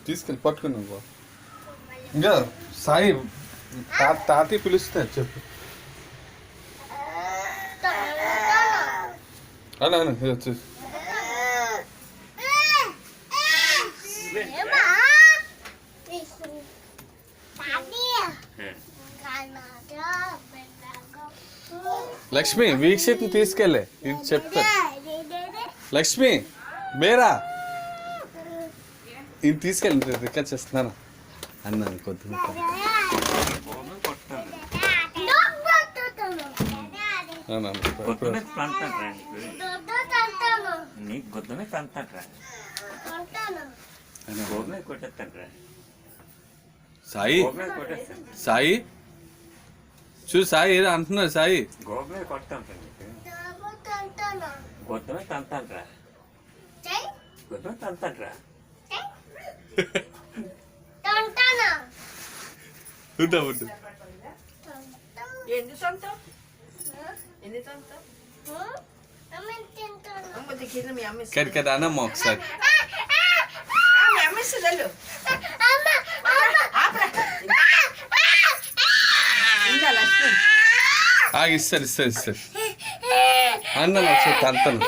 తీసుకెళ్ళి పట్టుకున్నావు ఇంకా సాయి తాతయ్య పిలుస్తారు చెప్పు. అలా వచ్చేసి లక్ష్మి వీక్షిత్ని తీసుకెళ్ళే ఇది చెప్తా. లక్ష్మి బేరా ఇది తీసుకెళ్ళి రికార్డ్ చేస్తున్నాను అన్నాను కొద్దిగా. సాయి సాయి చూ సాయి ఏదో అంటున్నారు సాయి. గోమే కొడతాను గొద్దమే తంతాంట్రా గొద్దమే తంతాంట్రా కదా అన్నమ్మ ఒకసారి ఇస్తారు ఇస్తారు ఇస్తారు అన్న ఒకసారి తంతను